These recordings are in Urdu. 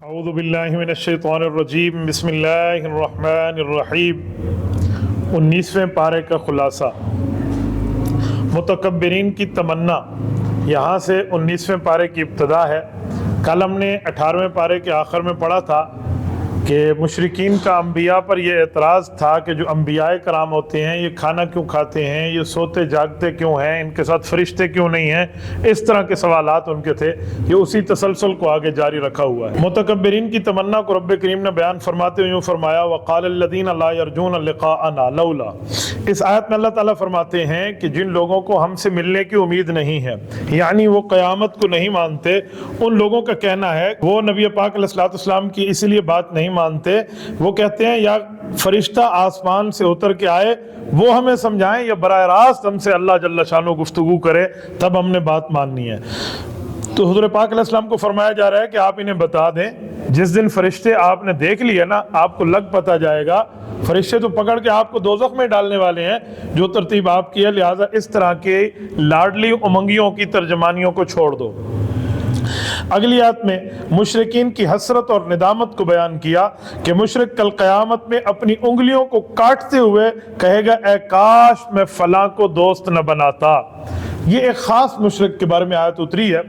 اعوذ باللہ من الشیطان الرجیم بسم اللہ الرحمن الرحیم 19ویں پارے کا خلاصہ متکبرین کی تمنا، یہاں سے 19ویں پارے کی ابتدا ہے۔ کل ہم نے 18ویں پارے کے آخر میں پڑھا تھا کہ مشرکین کا انبیاء پر یہ اعتراض تھا کہ جو انبیاء کرام ہوتے ہیں یہ کھانا کیوں کھاتے ہیں، یہ سوتے جاگتے کیوں ہیں، ان کے ساتھ فرشتے کیوں نہیں ہیں، اس طرح کے سوالات ان کے تھے۔ یہ اسی تسلسل کو آگے جاری رکھا ہوا ہے۔ متکبرین کی تمنا کو رب کریم نے بیان فرماتے ہوئے یوں فرمایا وَقَالَ الَّذِينَ لَا يَرْجُونَ لِقَاءَنَا لَوْلَا۔ اس آیت میں اللہ تعالیٰ فرماتے ہیں کہ جن لوگوں کو ہم سے ملنے کی امید نہیں ہے، یعنی وہ قیامت کو نہیں مانتے، ان لوگوں کا کہنا ہے وہ نبی پاک علیہ الصلوۃ والسلام کی اس لیے بات نہیں مانتے، وہ کہتے ہیں یا فرشتہ آسمان سے اتر کے آئے وہ ہمیں سمجھائیں، یا براہ راست ہم سے اللہ جل شانہ گفتگو کرے تب ہم نے بات ماننی ہے۔ تو حضور پاک علیہ السلام کو فرمایا جا رہا ہے کہ آپ انہیں بتا دیں جس دن فرشتے آپ نے دیکھ لیے نا، آپ کو لگ پتا جائے گا، فرشتے تو پکڑ کے آپ کو دوزخ میں ڈالنے والے ہیں جو ترتیب آپ کی ہے، لہٰذا اس طرح کے لاڈلی امنگیوں کی ترجمانیوں کو چھوڑ دو۔ اگلی آیت میں مشرکین کی حسرت اور ندامت کو بیان کیا کہ مشرک کل قیامت میں اپنی انگلیوں کو کاٹتے ہوئے کہے گا اے کاش میں فلاں کو دوست نہ بناتا۔ یہ ایک خاص مشرک کے بارے میں آیت اتری ہے،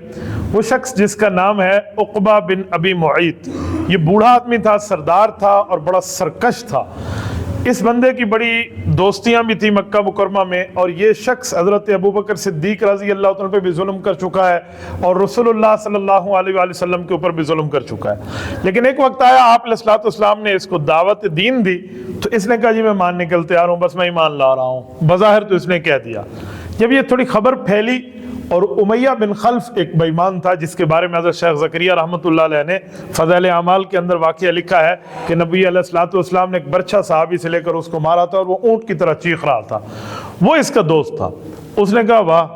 وہ شخص جس کا نام ہے عقبہ بن ابی معیط۔ یہ بوڑھا آدمی تھا، سردار تھا اور بڑا سرکش تھا۔ اس بندے کی بڑی دوستیاں بھی تھی مکہ مکرمہ میں، اور یہ شخص حضرت ابوبکر صدیق رضی اللہ عنہ پہ بھی ظلم کر چکا ہے اور رسول اللہ صلی اللہ علیہ وآلہ وسلم کے اوپر بھی ظلم کر چکا ہے۔ لیکن ایک وقت آیا آپ علیہ الصلوۃ والسلام نے اس کو دعوت دین دی تو اس نے کہا جی میں ماننے کے لیے تیار ہوں، بس میں ایمان لا رہا ہوں، بظاہر تو اس نے کہہ دیا۔ جب یہ تھوڑی خبر پھیلی اور امیہ بن خلف ایک بے ایمان تھا جس کے بارے میں حضرت شیخ زکریا رحمۃ اللہ علیہ نے فضائل اعمال کے اندر واقعہ لکھا ہے کہ نبی علیہ الصلوۃ والسلام نے ایک برچھا صحابی سے لے کر اس کو مارا تھا اور وہ اونٹ کی طرح چیخ رہا تھا، وہ اس کا دوست تھا۔ اس نے کہا واہ،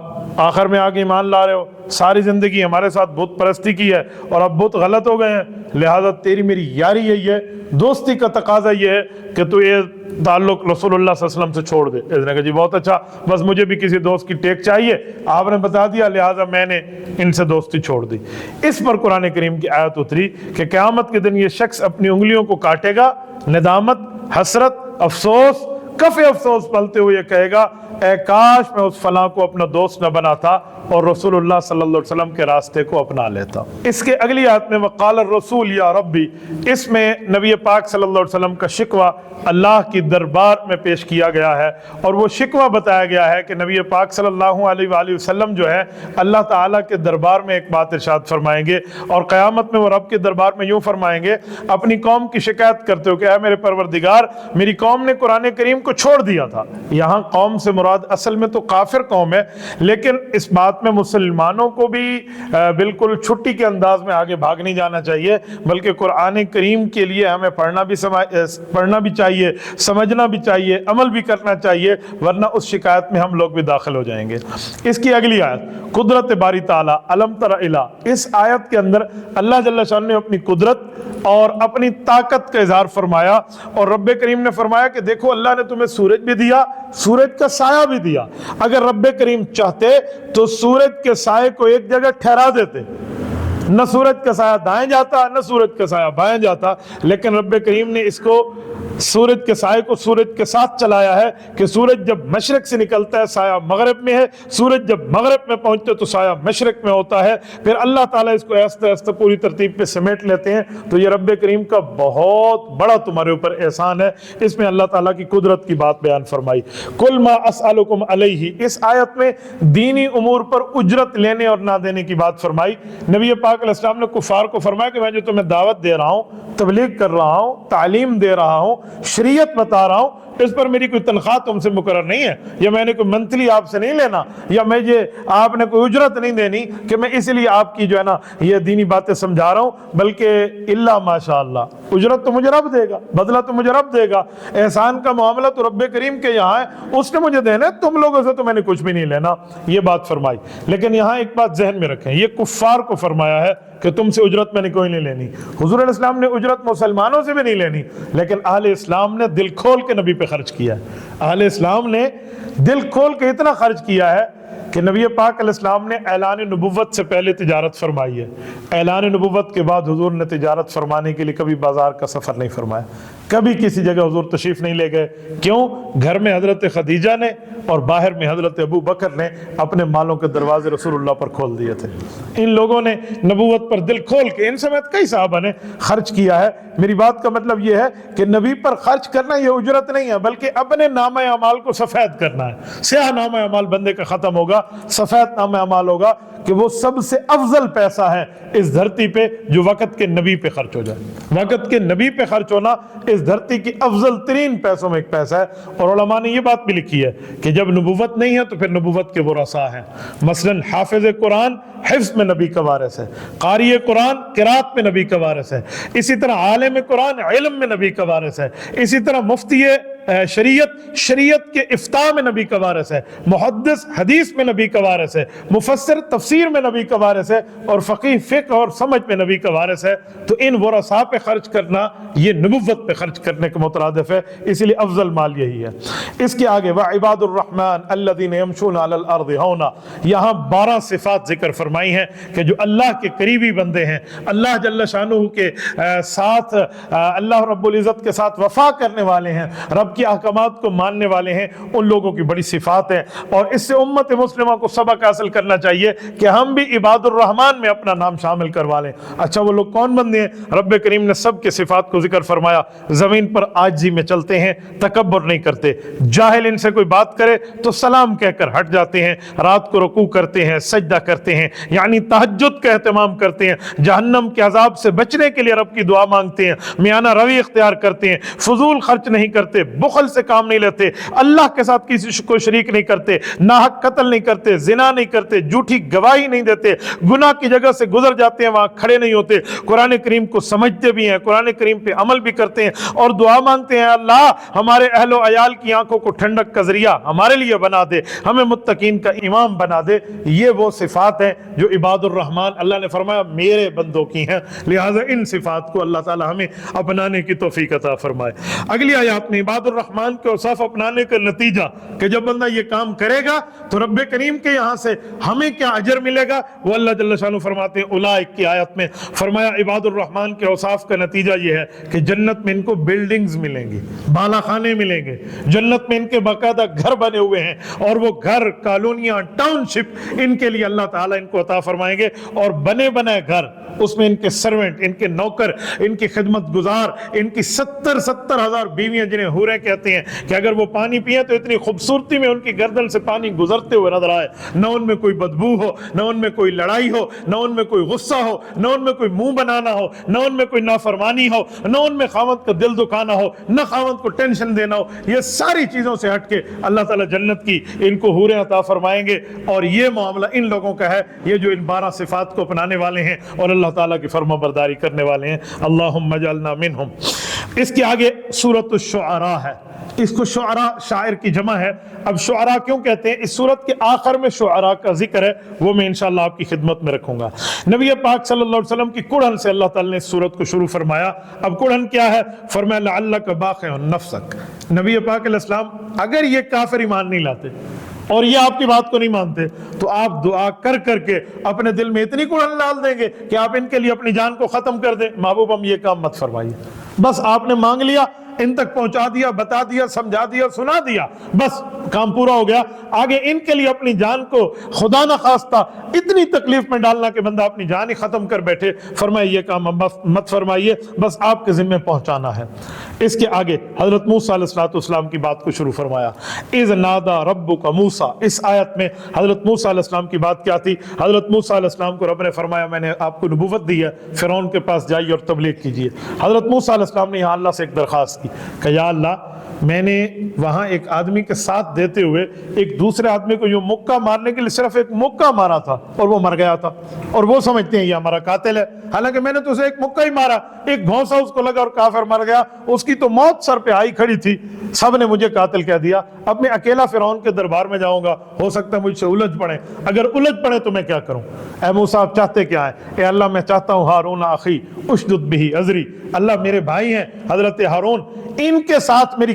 آخر میں آگے ایمان لا رہے ہو، ساری زندگی ہمارے ساتھ بت پرستی کی ہے اور اب بت غلط ہو گئے ہیں، لہذا تیری میری یاری یہی ہے، دوستی کا تقاضا یہ ہے کہ تو یہ تعلق رسول اللہ صلی اللہ علیہ وسلم سے چھوڑ دے۔ اس نے کہا جی بہت اچھا، بس مجھے بھی کسی دوست کی ٹیک چاہیے، آپ نے بتا دیا لہذا میں نے ان سے دوستی چھوڑ دی۔ اس پر قرآن کریم کی آیت اتری کہ قیامت کے دن یہ شخص اپنی انگلیوں کو کاٹے گا، ندامت، حسرت، افسوس، کف افسوس پلتے ہوئے یہ کہے گا اے کاش میں اس فلاں کو اپنا دوست نہ بناتا اور رسول اللہ صلی اللہ علیہ وسلم کے راستے کو اپنا لیتا۔ اس کے اگلی آیت میں وقال الرسول یا ربی، اس میں نبی پاک صلی اللہ علیہ وسلم کا شکوہ اللہ کی دربار میں پیش کیا گیا ہے، اور وہ شکوہ بتایا گیا ہے کہ نبی پاک صلی اللہ علیہ وآلہ وسلم جو ہے اللہ تعالیٰ کے دربار میں ایک بات ارشاد فرمائیں گے، اور قیامت میں وہ رب کے دربار میں یوں فرمائیں گے اپنی قوم کی شکایت کرتے ہو کہ اے میرے پروردگار میری قوم نے قرآن کریم کو چھوڑ دیا تھا۔ یہاں قوم سے مراد اصل میں تو کافر قوم ہے، لیکن اس بات میں مسلمانوں کو بھی بالکل چھٹی کے انداز میں آگے بھاگ نہیں جانا چاہیے، بلکہ قرآن کریم کے لیے ہمیں پڑھنا بھی چاہیے، سمجھنا بھی چاہیے، عمل بھی کرنا چاہیے، ورنہ اس شکایت میں ہم لوگ بھی داخل ہو جائیں گے۔ اس کی اگلی آیت قدرت باری تعالیٰ الم تر الی، اس آیت کے اندر اللہ جل شانہ نے اپنی قدرت اور اپنی طاقت کا اظہار فرمایا، اور رب کریم نے فرمایا کہ دیکھو اللہ نے تمہیں سورج بھی دیا، سورج کا سایہ بھی دیا، اگر رب کریم چاہتے تو سورج کے سائے کو ایک جگہ ٹھہرا دیتے، نہ سورج کا سایہ دائیں جاتا نہ سورج کا سایہ بائیں جاتا، لیکن رب کریم نے اس کو سورج کے سائے کو سورج کے ساتھ چلایا ہے کہ سورج جب مشرق سے نکلتا ہے سایہ مغرب میں ہے، سورج جب مغرب میں پہنچتے تو سایہ مشرق میں ہوتا ہے، پھر اللہ تعالیٰ اس کو آہستہ آہستہ پوری ترتیب پہ سمیٹ لیتے ہیں۔ تو یہ رب کریم کا بہت بڑا تمہارے اوپر احسان ہے۔ اس میں اللہ تعالیٰ کی قدرت کی بات بیان فرمائی۔ کل ما اسألکم علیہ، اس آیت میں دینی امور پر اجرت لینے اور نہ دینے کی بات فرمائی۔ نبی پاک علیہ السلام نے کفار کو فرمایا کہ میں جو تمہیں دعوت دے رہا ہوں، تبلیغ کر رہا ہوں، تعلیم دے رہا ہوں، شریعت بتا رہا ہوں، اس پر میری کوئی تنخواہ تم سے مقرر نہیں ہے، یا میں نے کوئی منتھلی آپ سے نہیں لینا، یا مجھے آپ نے کوئی اجرت نہیں دینی کہ میں اس لیے آپ کی جو ہے نا یہ دینی باتیں سمجھا رہا ہوں، بلکہ الا ماشاء اللہ، اجرت تو مجھے رب دے گا، بدلہ تو مجھے رب دے گا، احسان کا معاملہ تو رب کریم کے یہاں ہے، اس نے مجھے دینا ہے، تم لوگوں سے تو میں نے کچھ بھی نہیں لینا، یہ بات فرمائی۔ لیکن یہاں ایک بات ذہن میں رکھیں، یہ کفار کو فرمایا ہے کہ تم سے اجرت میں نے کوئی نہیں لینی۔ حضور علیہ السلام نے اجرت مسلمانوں سے بھی نہیں لینی، لیکن اہل اسلام نے دل کھول کے نبی پہ خرچ کیا ہے۔ اہل اسلام نے دل کھول کے اتنا خرچ کیا ہے کہ نبی پاک علیہ السلام نے اعلان نبوت سے پہلے تجارت فرمائی ہے، اعلان نبوت کے بعد حضور نے تجارت فرمانے کے لیے کبھی بازار کا سفر نہیں فرمایا، کبھی کسی جگہ حضور تشریف نہیں لے گئے۔ کیوں؟ گھر میں حضرت خدیجہ نے اور باہر میں حضرت ابو بکر نے اپنے مالوں کے دروازے رسول اللہ پر کھول دیے تھے۔ ان لوگوں نے نبوت پر دل کھول کے، ان سمیت کئی صحابہ نے خرچ کیا ہے۔ میری بات کا مطلب یہ ہے کہ نبی پر خرچ کرنا یہ اجرت نہیں ہے، بلکہ اپنے نامہ اعمال کو سفید کرنا ہے۔ سیاہ نامہ اعمال بندے کا ختم ہوگا، سفید نامہ اعمال ہوگا کہ وہ سب سے افضل پیسہ ہے اس دھرتی پہ جو وقت کے نبی پہ خرچ ہو جائے۔ وقت کے نبی پہ خرچ ہونا اس دھرتی کی افضل ترین پیسوں میں ایک پیسہ ہے۔ اور علماء نے یہ بات بھی لکھی ہے کہ جب نبوت نہیں ہے تو پھر نبوت کے ورثاء ہیں۔ مثلا حافظ قرآن حفظ میں نبی کا وارث ہے، قاری قرآن قرات میں نبی کا وارث ہے، اسی طرح عالم قرآن علم میں نبی کا وارث ہے، اسی طرح مفتی شریعت کے افتاء میں نبی کا وارث ہے، محدث حدیث میں نبی کا وارث ہے، مفسر تفسیر میں نبی کا وارث ہے، اور فقیہ فقہ اور سمجھ میں نبی کا وارث ہے۔ تو ان ورثاء پہ خرچ کرنا یہ نبوت پہ خرچ کرنے کے مترادف ہے، اسی لیے افضل مال یہی ہے۔ اس کے آگے وعباد الرحمن الذین یمشون علی الارض ہونا، یہاں 12 صفات ذکر فرمائی ہیں کہ جو اللہ کے قریبی بندے ہیں، اللہ جل شانہ کے ساتھ، اللہ رب العزت کے ساتھ وفا کرنے والے ہیں، رب کی احکامات کو ماننے والے ہیں، ان لوگوں کی بڑی صفات ہیں۔ اور اس سے امت مسلمہ کو سبق حاصل کرنا چاہیے کہ ہم بھی عباد الرحمن میں اپنا نام شامل کروا لیں۔ اچھا وہ لوگ کون بندے ہیں؟ رب کریم نے سب کے صفات کو ذکر فرمایا۔ زمین پر عاجزی میں چلتے ہیں، تکبر نہیں کرتے، جاہل ان سے کوئی بات کرے تو سلام کہہ کر ہٹ جاتے ہیں، رات کو رکوع کرتے ہیں، سجدہ کرتے ہیں، یعنی تہجد کا اہتمام کرتے ہیں، جہنم کے عذاب سے بچنے کے لیے رب کی دعا مانگتے ہیں، میانہ روی اختیار کرتے ہیں، فضول خرچ نہیں کرتے، بخل سے کام نہیں لیتے، اللہ کے ساتھ کسی کو شریک نہیں کرتے، ناحق قتل نہیں کرتے، زنا نہیں کرتے، جھوٹی گواہی نہیں دیتے، گناہ کی جگہ سے گزر جاتے ہیں وہاں کھڑے نہیں ہوتے، قرآن کریم کو سمجھتے بھی ہیں، قرآن کریم پہ عمل بھی کرتے ہیں، اور دعا مانگتے ہیں اللہ ہمارے اہل و عیال کی آنکھوں کو ٹھنڈک کا ذریعہ ہمارے لیے بنا دے، ہمیں متقین کا امام بنا دے۔ یہ وہ صفات ہیں جو عباد الرحمن اللہ نے فرمایا میرے بندوں کی ہیں، لہٰذا ان صفات کو اللہ تعالی ہمیں اپنانے کی توفیق عطا فرمائے۔ اگلی آیات میں عباد الرحمن کے اوصاف اپنانے کا نتیجہ کہ جب بندہ یہ کام کرے گا تو رب کریم کے یہاں سے ہمیں کیا اجر ملے گا، وہ اللہ جل شانہ فرماتے ہیں اولئک کی آیت میں فرمایا عباد الرحمن کے اوصاف کا نتیجہ یہ ہے کہ جنت میں ان کو بلڈنگز ملیں گی، بالا خانے ملیں گے، جنت میں ان کے باقاعدہ گھر بنے ہوئے ہیں، اور وہ گھر کالونیاں ٹاؤن شپ ان کے لیے اللہ تعالیٰ ان کو عطا فرمائیں گے، اور بنے بنائے گھر، اس میں ان کے سرونٹ، ان کے نوکر، ان کی خدمت گزار، ان کی 70,000 بیویاں جنہیں حوریں کہتے ہیں کہ اگر وہ پانی پیئیں تو اتنی خوبصورتی میں ان کی گردن سے پانی گزرتے ہوئے نظر آئے، نہ ان میں کوئی بدبو ہو، نہ ان میں کوئی لڑائی ہو، نہ ان میں کوئی غصہ ہو، نہ ان میں کوئی منہ بنانا ہو، نہ ان میں کوئی نافرمانی ہو، نہ ان میں خاوند کا دل دکھانا ہو، نہ خاوند کو ٹینشن دینا ہو۔ یہ ساری چیزوں سے ہٹ کے اللہ تعالیٰ جنت کی ان کو حوریں عطا فرمائیں گے، اور یہ معاملہ ان لوگوں کا ہے یہ جو ان 12 صفات کو اپنانے والے ہیں اور اللہ تعالیٰ کی فرما برداری کرنے والے ہیں۔ اللہم اجعلنا منہم۔ اس کے آگے سورۃ الشعراء ہے، اس کو شعراء شاعر کی جمع ہے۔ اب شعراء کیوں کہتے ہیں؟ اس سورت کے آخر میں شعراء کا ذکر ہے، وہ میں انشاءاللہ آپ کی خدمت میں رکھوں گا۔ نبی پاک صلی اللہ علیہ وسلم کی کڑھن سے اللہ تعالی نے اس سورت کو شروع فرمایا۔ اب کڑھن کیا ہے؟ فرمایا لعلک باخع نفسک۔ نبی پاک علیہ السلام اگر یہ کافر ایمان نہیں لاتے اور یہ آپ کی بات کو نہیں مانتے تو آپ دعا کر کر کے اپنے دل میں اتنی کڑھن ڈال دیں گے کہ آپ ان کے لیے اپنی جان کو ختم کر دیں۔ محبوب ہم یہ کام مت فرمائیے، بس آپ نے مانگ لیا، ان تک پہنچا دیا، بتا دیا، سمجھا دیا، سنا دیا، بس کام پورا ہو گیا۔ آگے ان کے لیے اپنی جان کو خدا نہ خواستہ اتنی تکلیف میں ڈالنا کہ بندہ اپنی جان ہی ختم کر بیٹھے، فرمائے یہ کام مت فرمائیے، بس آپ کے ذمہ پہنچانا ہے۔ اس کے آگے حضرت موسیٰ علیہ السلام کی بات کو شروع فرمایا۔ اذ نادى ربک موسیٰ، اس آیت میں حضرت موسیٰ علیہ السلام کی بات کیا تھی؟ حضرت موسیٰ علیہ السلام کو رب نے فرمایا میں نے آپ کو نبوت دی ہے، فرعون کے پاس جائیے اور تبلیغ کیجیے۔ حضرت موسیٰ علیہ السلام نے یہاں اللہ سے ایک درخواست کی کہ یا اللہ میں نے وہاں ایک آدمی کے ساتھ دیتے ہوئے ایک دوسرے آدمی کو یوں مکہ مارنے کے لیے صرف ایک مکہ مارا تھا اور وہ مر گیا تھا، اور وہ سمجھتے ہیں یہ ہمارا قاتل ہے، حالانکہ میں نے تو اسے ایک مکہ ہی مارا، ایک گھونسا اس کو لگا اور کافر مر گیا، اس کی تو موت سر پہ آئی کھڑی تھی، سب نے مجھے قاتل کہہ دیا۔ اب میں اکیلا فرعون کے دربار میں جاؤں گا، ہو سکتا ہے مجھ سے الجھ پڑے، اگر الجھ پڑے تو میں کیا کروں؟ اے موسیٰ آپ چاہتے کیا ہیں؟ اے اللہ میں چاہتا ہوں ہارون اخی اشدد بہ ازری، اللہ میرے بھائی ہیں حضرت ہارون، ان کے ساتھ میری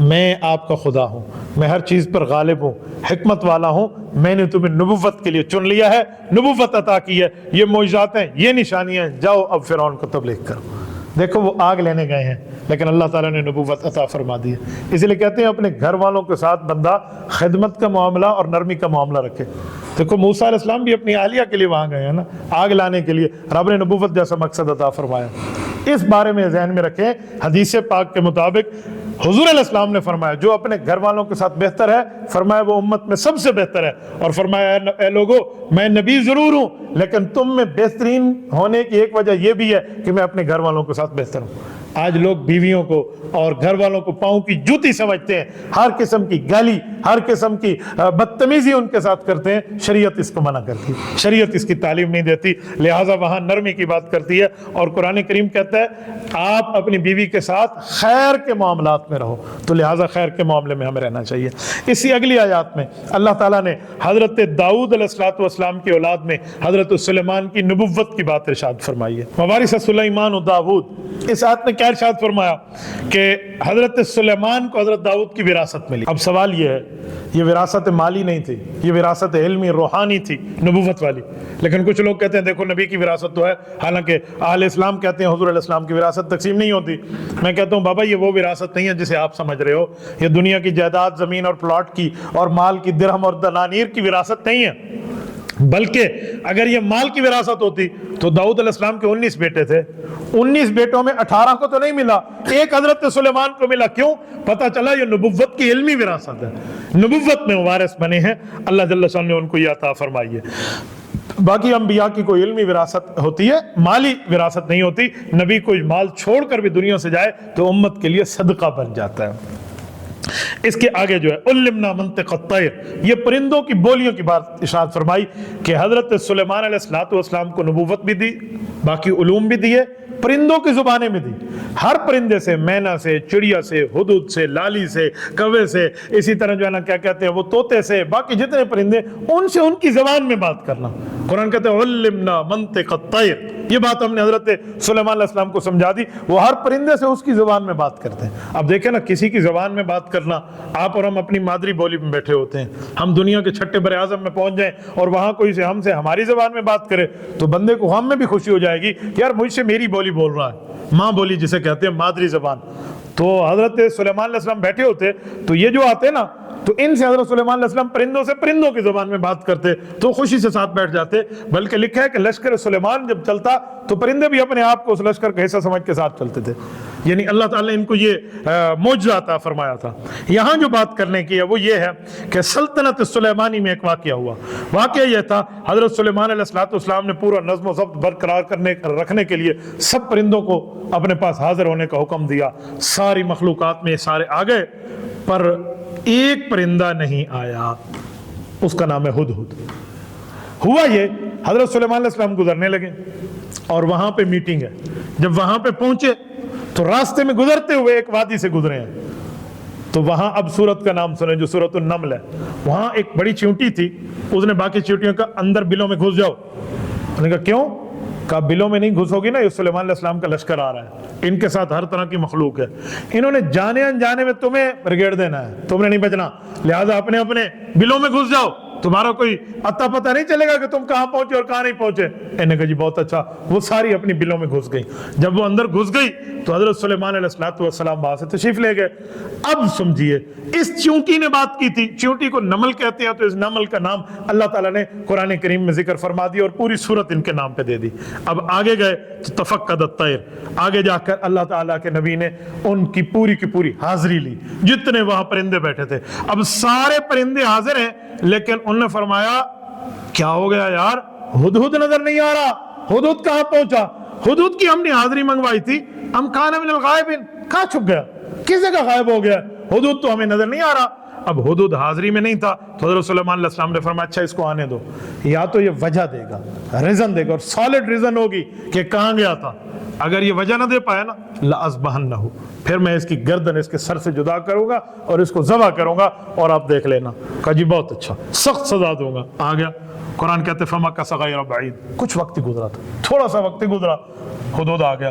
میں آپ کا خدا ہوں, میں ہر چیز پر غالب ہوں, حکمت والا ہوں, میں نے تمہیں نبوت کے لیے چن لیا ہے, نبوت عطا کی ہے, یہ معجزات ہیں, یہ نشانیاں ہیں, جاؤ اب فرعون کو تبلیغ کرو. دیکھو وہ آگ لینے گئے ہیں لیکن اللہ تعالیٰ نے نبوت عطا فرما دی ہے. اسی لیے کہتے ہیں اپنے گھر والوں کے ساتھ بندہ خدمت کا معاملہ اور نرمی کا معاملہ رکھے. دیکھو موسیٰ علیہ السلام بھی اپنی اہلیہ کے لیے وہاں گئے ہیں نا, آگ لانے کے لیے, رب نے نبوت جیسا مقصد عطا فرمایا. اس بارے میں ذہن میں رکھیں, حدیث پاک کے مطابق حضور علیہ السلام نے فرمایا جو اپنے گھر والوں کے ساتھ بہتر ہے, فرمایا وہ امت میں سب سے بہتر ہے, اور فرمایا اے لوگو میں نبی ضرور ہوں لیکن تم میں بہترین ہونے کی ایک وجہ یہ بھی ہے کہ میں اپنے گھر والوں کے ساتھ بہتر ہوں. آج لوگ بیویوں کو اور گھر والوں کو پاؤں کی جوتی سمجھتے ہیں, ہر قسم کی گالی, ہر قسم کی بدتمیزی ان کے ساتھ کرتے ہیں. شریعت اس کو منع کرتی ہے, شریعت اس کی تعلیم نہیں دیتی, لہٰذا وہاں نرمی کی بات کرتی ہے. اور قرآن کریم کہتا ہے آپ اپنی بیوی کے ساتھ خیر کے معاملات میں رہو, تو لہٰذا خیر کے معاملے میں ہمیں رہنا چاہیے. اسی اگلی آیات میں اللہ تعالیٰ نے حضرت داؤد علیہ السلام کی اولاد میں حضرت سلیمان کی نبوت کی بات ارشاد فرمائی ہے. ووارث سلیمان و داؤد, اس آیت میں کیا ارشاد فرمایا کہ حضرت سلیمان کو حضرت داؤد کی وراثت ملی. اب سوال یہ ہے, یہ وراثت مالی نہیں تھی, یہ وراثت علمی روحانی تھی, نبوت والی. لیکن کچھ لوگ کہتے ہیں دیکھو نبی کی وراثت تو ہے, حالانکہ اہل اسلام کہتے ہیں حضور علیہ السلام کی وراثت تقسیم نہیں ہوتی. میں کہتا ہوں بابا یہ وہ وراثت نہیں ہے جسے آپ سمجھ رہے ہو, یہ دنیا کی جائیداد, زمین اور پلاٹ کی اور مال کی, درہم اور دنانیر کی وراثت نہیں ہے. بلکہ اگر یہ مال کی وراثت ہوتی تو داؤد علیہ السلام کے 19 بیٹے تھے, 19 بیٹوں میں 18 کو تو نہیں ملا, ایک حضرت سلیمان کو ملا. کیوں؟ پتہ چلا یہ نبوت کی علمی وراثت ہے, نبوت میں وارث بنے ہیں, اللہ جل شان نے ان کو یہ عطا فرمائی ہے. باقی انبیاء کی کوئی علمی وراثت ہوتی ہے, مالی وراثت نہیں ہوتی. نبی کوئی مال چھوڑ کر بھی دنیا سے جائے تو امت کے لیے صدقہ بن جاتا ہے. اس کے آگے جو ہے علمنا منطق الطیر, یہ پرندوں کی بولیوں کی بات ارشاد فرمائی کہ حضرت سلیمان علیہ السلام کو نبوت بھی دی, باقی علوم بھی دیے, پرندوں کی زبانیں بھی دی. ہر پرندے سے, مینا سے, چڑیا سے, ہدہد سے, لالی سے, کوے سے, اسی طرح جو ہے نا کیا کہتے ہیں وہ طوطے سے, باقی جتنے پرندے ان سے ان کی زبان میں بات کرنا. قرآن کہتے ہیں علمنا منطق الطیر, یہ بات ہم نے حضرت سلیمان علیہ السلام کو سمجھا دی. وہ ہر پرندے سے اس کی زبان میں بات کرتے ہیں. اب دیکھیں نا کسی کی زبان میں بات کرنا, آپ اور ہم اپنی مادری بولی میں بیٹھے ہوتے ہیں, ہم دنیا کے چھٹے بر اعظم میں پہنچ جائیں اور وہاں کوئی سے ہم سے ہماری زبان میں بات کرے تو بندے کو ہم میں بھی خوشی ہو جائے گی کہ یار مجھ سے میری بولی بول رہا ہے, ماں بولی جسے کہتے ہیں مادری زبان. تو حضرت سلیمان علیہ السلام بیٹھے ہوتے تو یہ جو آتے نا تو ان سے حضرت سلیمان علیہ السلام پرندوں سے پرندوں کی زبان میں بات کرتے تو خوشی سے ساتھ بیٹھ جاتے. بلکہ لکھا ہے کہ لشکر سلیمان جب چلتا تو پرندے بھی اپنے آپ کو اس لشکر کا حصہ سمجھ کے ساتھ چلتے تھے. یعنی اللہ تعالیٰ نے ان کو یہ معجزہ عطا فرمایا تھا. یہاں جو بات کرنے کی ہے وہ یہ ہے کہ سلطنت سلیمانی میں ایک واقعہ ہوا. واقعہ یہ تھا حضرت سلیمان علیہ السلام نے پورا نظم و ضبط برقرار رکھنے کے لیے سب پرندوں کو اپنے پاس حاضر ہونے کا حکم دیا. ساری مخلوقات میں سارے آ گئے پر ایک پرندہ نہیں آیا, اس کا نام ہے ہدہد. ہوا یہ حضرت سلیمان علیہ السلام گزرنے لگے اور وہاں پہ میٹنگ ہے. جب وہاں پہ پہنچے تو راستے میں گزرتے ہوئے ایک وادی سے گزرے ہیں. تو وہاں اب سورت کا نام سنیں جو سورت النمل ہے. وہاں ایک بڑی چیونٹی تھی, اس نے باقی چیونٹیوں کا اندر بلوں میں گھس جاؤ. انہوں نے کہا کیوں؟ کہا بلوں میں نہیں گھسو گی نا, یہ سلیمان علیہ السلام کا لشکر آ رہا ہے, ان کے ساتھ ہر طرح کی مخلوق ہے, انہوں نے جانے انجانے میں تمہیں بریگیڈ دینا ہے, تم نے نہیں بچنا, لہٰذا اپنے اپنے بلوں میں گھس جاؤ, تمہارا کوئی اتا پتہ نہیں چلے گا کہ تم کہاں پہنچے اور کہاں نہیں پہنچے. انہوں نے کہا جی بہت اچھا. وہ ساری اپنی بلوں میں گھس گئی. جب وہ اندر گھس گئی تو حضرت سلیمان علیہ السلام وہاں سے تشریف لے گئے. اب سمجھیے اس چیونٹی نے بات کی تھی, چیونٹی کو نمل کہتے ہیں, تو اس نمل کا نام اللہ تعالیٰ نے قرآن کریم میں ذکر فرما دیا اور پوری سورت ان کے نام پہ دے دی. اب آگے گئے تو تفقد الطیر, آگے جا کر اللہ تعالیٰ کے نبی نے ان کی پوری حاضری لی, جتنے وہاں پرندے بیٹھے تھے. اب سارے پرندے حاضر ہیں لیکن انہوں نے فرمایا کیا ہو گیا یار, ہدہد نظر نہیں آ رہا, ہدہد کہاں پہنچا؟ ہدہد کی ہم نے حاضری منگوائی تھی, ام کان من الغائبین, کہاں چھپ گیا, کس جگہ غائب ہو گیا, ہدہد تو ہمیں نظر نہیں آ رہا. اب ہدہد حاضری میں نہیں تھا تو حضرت سلیمان علیہ السلام نے فرمایا اچھا اس کو آنے دو, یا تو یہ وجہ دے گا, ریزن دے گا, اور سالڈ ریزن ہوگی کہ کہاں گیا تھا. اگر یہ وجہ نہ دے پایا نا لأذبحنہ, پھر میں اس کی گردن اس کے سر سے جدا کروں گا اور اس کو ذبح کروں گا اور آپ دیکھ لینا. کہا جی بہت اچھا, سخت سزا دوں گا. آ گیا. قرآن کہتے فمکث غیر بعید, کچھ وقت ہی گزرا تھا, تھوڑا سا وقت ہی گزرا, ہدہد آ گیا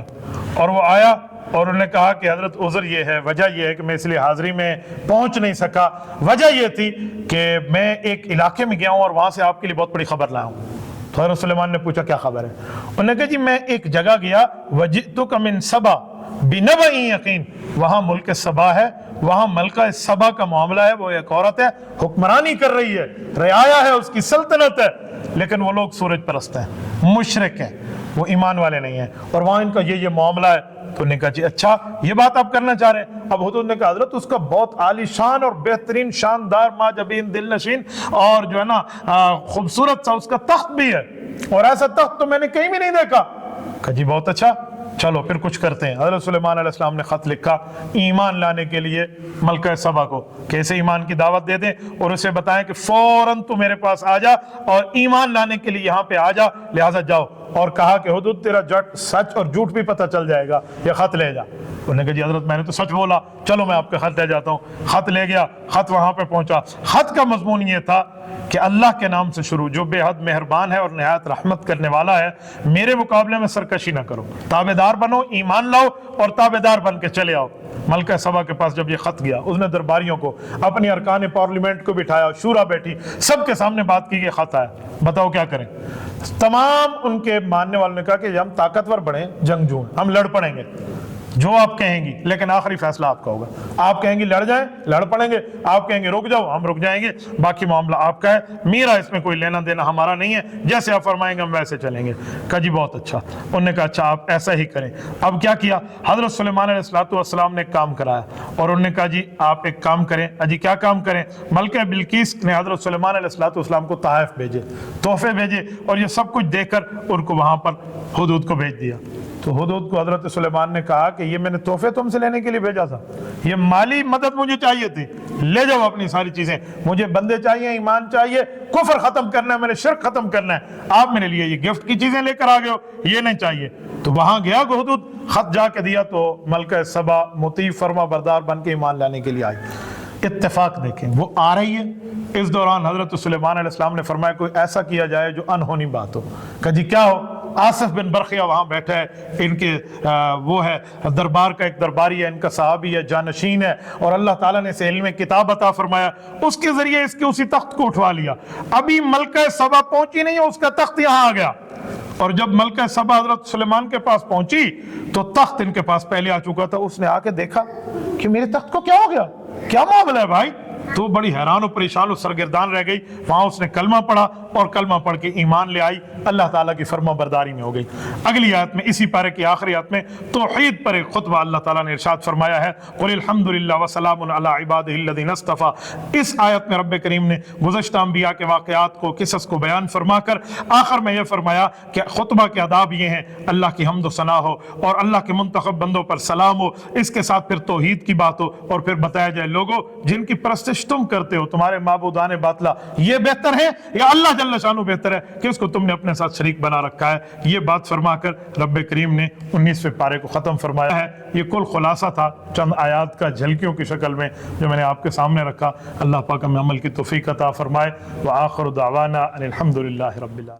اور وہ آیا اور انہوں نے کہا کہ حضرت عذر یہ ہے، وجہ یہ ہے کہ میں اس لیے حاضری میں پہنچ نہیں سکا، وجہ یہ تھی کہ میں ایک علاقے میں گیا ہوں اور وہاں سے آپ کے لیے بہت بڑی خبر لایا ہوں۔ تو حضرت سلیمان نے پوچھا کیا خبر ہے؟ انہوں نے کہا جی میں ایک جگہ گیا، وجئتک من سبا بنبأ یقین، وہاں ملک سبا ہے، وہاں ملکہ سبا کا معاملہ ہے، وہ ایک عورت ہے، حکمرانی کر رہی ہے، رعایا ہے، اس کی سلطنت ہے، لیکن وہ لوگ سورج پرست ہیں، مشرک ہیں، وہ ایمان والے نہیں ہیں، اور وہاں ان کا یہ معاملہ ہے۔ تو انہوں نے کہا جی اچھا یہ بات آپ کرنا چاہ رہے ہیں؟ اب حضور نے کہا حضرت اس کا بہت عالی شان اور بہترین شاندار ما جبین دل نشین اور جو ہے نا خوبصورت سا اس کا تخت بھی ہے، اور ایسا تخت تو میں نے کہیں بھی نہیں دیکھا۔ کہا جی بہت اچھا، چلو پھر کچھ کرتے ہیں۔ حضرت سلیمان علیہ السلام نے خط لکھا ایمان لانے کے لیے ملکہ سبا کو، کیسے ایمان کی دعوت دے دیں، اور اسے بتائیں کہ فوراً تو میرے پاس آ جا اور ایمان لانے کے لیے یہاں پہ آ جا، لہٰذا جاؤ، اور کہا کہ حدود تیرا سچ اور جھوٹ بھی پتہ چل جائے گا، یہ خط لے جا۔ انہوں نے کہا جی حضرت میں نے تو سچ بولا، چلو میں آپ کے خط لے جاتا ہوں۔ خط لے گیا، خط وہاں پہ پہنچا، خط کا مضمون یہ تھا کہ اللہ کے نام سے شروع، جو بے حد مہربان ہے اور نہایت رحمت کرنے والا ہے، میرے مقابلے میں سرکشی نہ کرو، تابعدار بنو، ایمان لاؤ اور تابعدار بن کے چلے آؤ۔ ملکہ سبا کے پاس جب یہ خط گیا، اس نے درباریوں کو، اپنی ارکان پارلیمنٹ کو بٹھایا، شورا بیٹھی، سب کے سامنے بات کی کہ خط آیا، بتاؤ کیا کریں؟ تمام ان کے ماننے والوں نے کہا کہ ہم طاقتور بڑھیں، جنگجو ہیں، ہم لڑ پڑیں گے، جو آپ کہیں گی، لیکن آخری فیصلہ آپ کا ہوگا۔ آپ کہیں گے لڑ جائیں، لڑ پڑیں گے، آپ کہیں گے رک جاؤ، ہم رک جائیں گے، باقی معاملہ آپ کا ہے، میرا اس میں کوئی لینا دینا ہمارا نہیں ہے، جیسے آپ فرمائیں گے ہم ویسے چلیں گے۔ کہا جی بہت اچھا۔ انہوں نے کہا اچھا آپ ایسا ہی کریں۔ اب کیا کیا؟ حضرت سلیمان علیہ السلام نے ایک کام کرایا، اور انہوں نے کہا جی آپ ایک کام کریں۔ اجی کیا کام کریں؟ ملکہ بلقیس نے حضرت سلیمان علیہ السلام کو تحائف بھیجے، تحفے بھیجے، اور یہ سب کچھ دے کر ان کو وہاں پر حدود کو بھیج دیا۔ تو حدود کو حضرت سلیمان نے کہا کہ یہ میں نے تحفے تم سے لینے کے لیے بھیجا تھا، یہ مالی مدد مجھے چاہیے تھی، لے جاؤ اپنی ساری چیزیں، مجھے بندے چاہیے، ایمان چاہیے، کفر ختم کرنا ہے، میں نے شرک ختم کرنا ہے، آپ میرے لیے یہ گفٹ کی چیزیں لے کر آ گئے ہو، یہ نہیں چاہیے۔ تو وہاں گیا کہ حدود خط جا کے دیا، تو ملکہ سبا مطیع فرما بردار بن کے ایمان لانے کے لیے آئی۔ اتفاق دیکھیں، وہ آ رہی ہے، اس دوران حضرت سلیمان علیہ السلام نے فرمایا کوئی ایسا کیا جائے جو انہونی بات ہو۔ کہ جی کیا ہو؟ آصف بن برقیہ وہاں بیٹھا ہے، ان کے وہ ہے دربار کا ایک درباری ہے، ان کا صحابی ہے، جانشین ہے، اور اللہ تعالیٰ نے اسے علم کتاب عطا فرمایا، اس کے ذریعے اس کے اسی تخت کو اٹھوا لیا۔ ابھی ملکہ سبا پہنچی نہیں ہے، اس کا تخت یہاں آ گیا، اور جب ملکہ سبا حضرت سلیمان کے پاس پہنچی تو تخت ان کے پاس پہلے آ چکا تھا۔ اس نے آ کے دیکھا کہ میرے تخت کو کیا ہو گیا، کیا معاملہ ہے بھائی؟ تو بڑی حیران و پریشان و سرگردان رہ گئی۔ وہاں اس نے کلمہ پڑھا، اور کلمہ پڑھ کے ایمان لے آئی، اللہ تعالیٰ کی فرما برداری میں ہو گئی۔ اگلی آیت میں، اسی پارے کی آخری آیت میں توحید پر ایک خطبہ اللہ تعالیٰ نے ارشاد فرمایا ہے، قُلِ الْحَمْدُ لِلَّهِ وَسَلَامٌ عَلَىٰ عِبَادِهِ الَّذِينَ اصْطَفَىٰ۔ اس آیت میں رب کریم نے گزشتہ انبیاء کے واقعات کو، قصص کو بیان فرما کر آخر میں یہ فرمایا کہ خطبہ کے آداب یہ ہیں، اللہ کی حمد و ثنا ہو، اور اللہ کے منتخب بندوں پر سلام ہو، اس کے ساتھ پھر توحید کی بات ہو، اور پھر بتایا جائے لوگوں جن کی پرستش تم کرتے ہو، تمہارے معبودان باطلا، یہ بہتر ہے یا اللہ جل شانہ بہتر ہے کہ اس کو تم نے اپنے ساتھ شریک بنا رکھا ہے؟ یہ بات فرما کر رب کریم نے 19ویں پارے کو ختم فرمایا ہے۔ یہ کل خلاصہ تھا چند آیات کا جھلکیوں کی شکل میں جو میں نے آپ کے سامنے رکھا۔ اللہ پاک ہمیں عمل کی توفیق عطا فرمائے۔ وآخر دعوانا ان الحمد للہ رب العالمین۔